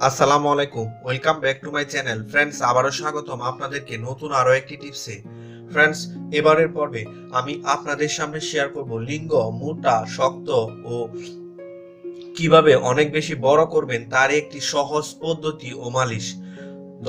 আসসালামু আলাইকুম, welcome back to my channel. Friends, আবারও স্বাগতম আপনাদেরকে নতুন আরো একটি টিপসে। ফ্রেন্ডস, এবারের পর্বে আমি আপনাদের সামনে শেয়ার করব লিঙ্গ মোটা, শক্ত ও কিভাবে অনেক বেশি বড় করবেন তার একটি সহজ পদ্ধতি ও মালিশ।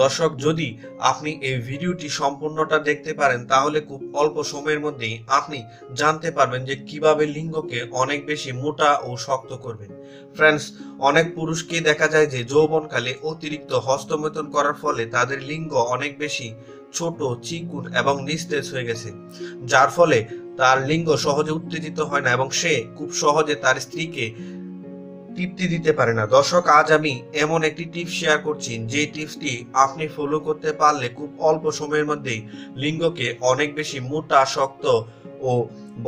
দর্শক, যদি আপনি এই ভিডিওটি সম্পূর্ণটা দেখতে পারেন তাহলে খুব অল্প সময়ের মধ্যেই আপনি জানতে পারবেন যে কিভাবে লিঙ্গকে অনেক বেশি মোটা ও শক্ত করবেন। ফ্রেন্ডস, অনেক পুরুষকে দেখা যায় যে যৌবনকালে অতিরিক্ত হস্তমৈথুন করার ফলে তাদের লিঙ্গ অনেক বেশি ছোট, চিকুন এবং নিস্তেজ হয়ে গেছে, যার ফলে তার লিঙ্গ সহজে উত্তেজিত হয় না এবং সে খুব সহজে তার স্ত্রীকে তৃপ্তি দিতে পারে না। দর্শক, আজ আমি এমন একটি টিপস শেয়ার করছি যে টিপসটি আপনি ফলো করতে পারলে খুব অল্প সময়ের মধ্যেই লিঙ্গকে অনেক বেশি মোটা, শক্ত ও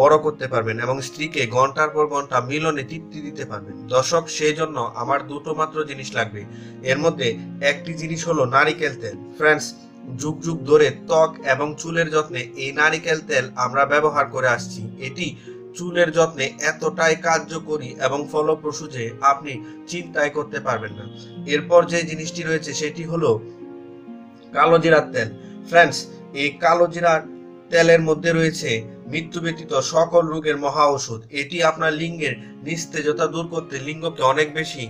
বড় করতে পারবেন এবং স্ত্রীকে ঘন্টার পর ঘন্টা মিলনে তৃপ্তি দিতে পারবেন। দর্শক, সেই জন্য আমার দুটো মাত্র জিনিস লাগবে। এর মধ্যে একটি জিনিস হলো নারিকেল তেল। ফ্রেন্ডস, যুগ যুগ ধরে ত্বক এবং চুলের যত্নে এই নারিকেল তেল আমরা ব্যবহার করে আসছি। এটি চুলের যত্নে এতটাই কার্যকরী এবং ফলপ্রসূ যে আপনি চিন্তাই করতে পারবেন না। এরপর যে জিনিসটি রয়েছে সেটি হলো কালো জিরার তেল। ফ্রেন্ডস, এই কালো জিরার তেলের মধ্যে রয়েছে মৃত্যু ব্যতীত সকল রোগের মহা ঔষধ। এটি আপনার লিঙ্গের নিস্তেজতা দূর করতে, লিঙ্গকে অনেক বেশি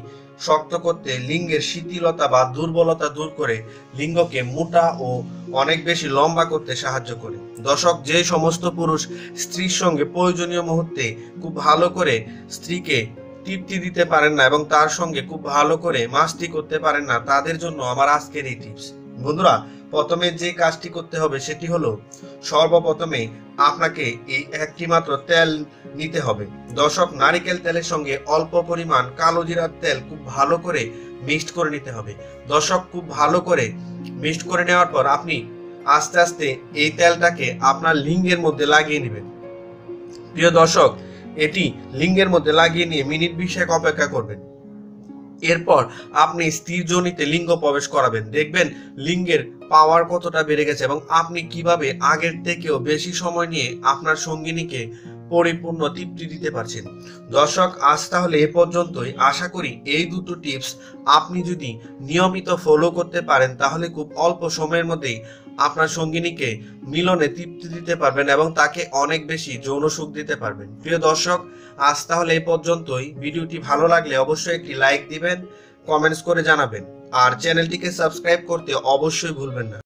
শক্ত করতে, লিঙ্গের শিথিলতা বা দুর্বলতা দূর করে লিঙ্গকে মোটা ও অনেক বেশি লম্বা করতে সাহায্য করে। দর্শক, যে সমস্ত পুরুষ স্ত্রীর সঙ্গে প্রয়োজনীয় মুহূর্তে খুব ভালো করে স্ত্রীকে তৃপ্তি দিতে পারেন না এবং তার সঙ্গে খুব ভালো করে মাস্তি করতে পারেন না, তাদের জন্য আমার আজকের এই টিপস। বন্ধুরা, প্রথমে যে কাজটি করতে হবে সেটি হলো সর্বপ্রথমে আপনাকে এই একটি মাত্র তেল নিতে হবে। দর্শক, নারিকেল তেলের সঙ্গে অল্প পরিমাণ কালো জিরার তেল খুব ভালো করে মিক্সড করে নিতে হবে। দর্শক, খুব ভালো করে মিক্সড করে নেওয়ার পর আপনি আস্তে আস্তে এই তেলটাকে আপনার লিঙ্গের মধ্যে লাগিয়ে নেবেন। প্রিয় দর্শক, এটি লিঙ্গের মধ্যে লাগিয়ে নিয়ে মিনিট 20 অপেক্ষা করবেন। এরপর আপনি স্থির যোনিতে লিঙ্গ প্রবেশ করাবেন। দেখবেন লিঙ্গের পাওয়ার কতটা বেড়ে গেছে এবং আপনি কিভাবে আগের থেকেও বেশি সময় নিয়ে আপনার সঙ্গিনীকে পরিপূর্ণ তৃপ্তি দিতে পারছেন। দর্শক, আজ তাহলে এ পর্যন্তই। আশা করি এই দুটো টিপস আপনি যদি নিয়মিত ফলো করতে পারেন তাহলে খুব অল্প সময়ের মধ্যেই আপনার সঙ্গিনীকে মিলনে তৃপ্তি দিতে পারবেন এবং তাকে অনেক বেশি যৌন সুখ দিতে পারবেন। প্রিয় দর্শক, আজ তাহলে এই পর্যন্তই। ভিডিওটি ভালো লাগলে অবশ্যই একটি লাইক দিবেন, কমেন্টস করে জানাবেন আর চ্যানেলটিকে সাবস্ক্রাইব করতে অবশ্যই ভুলবেন না।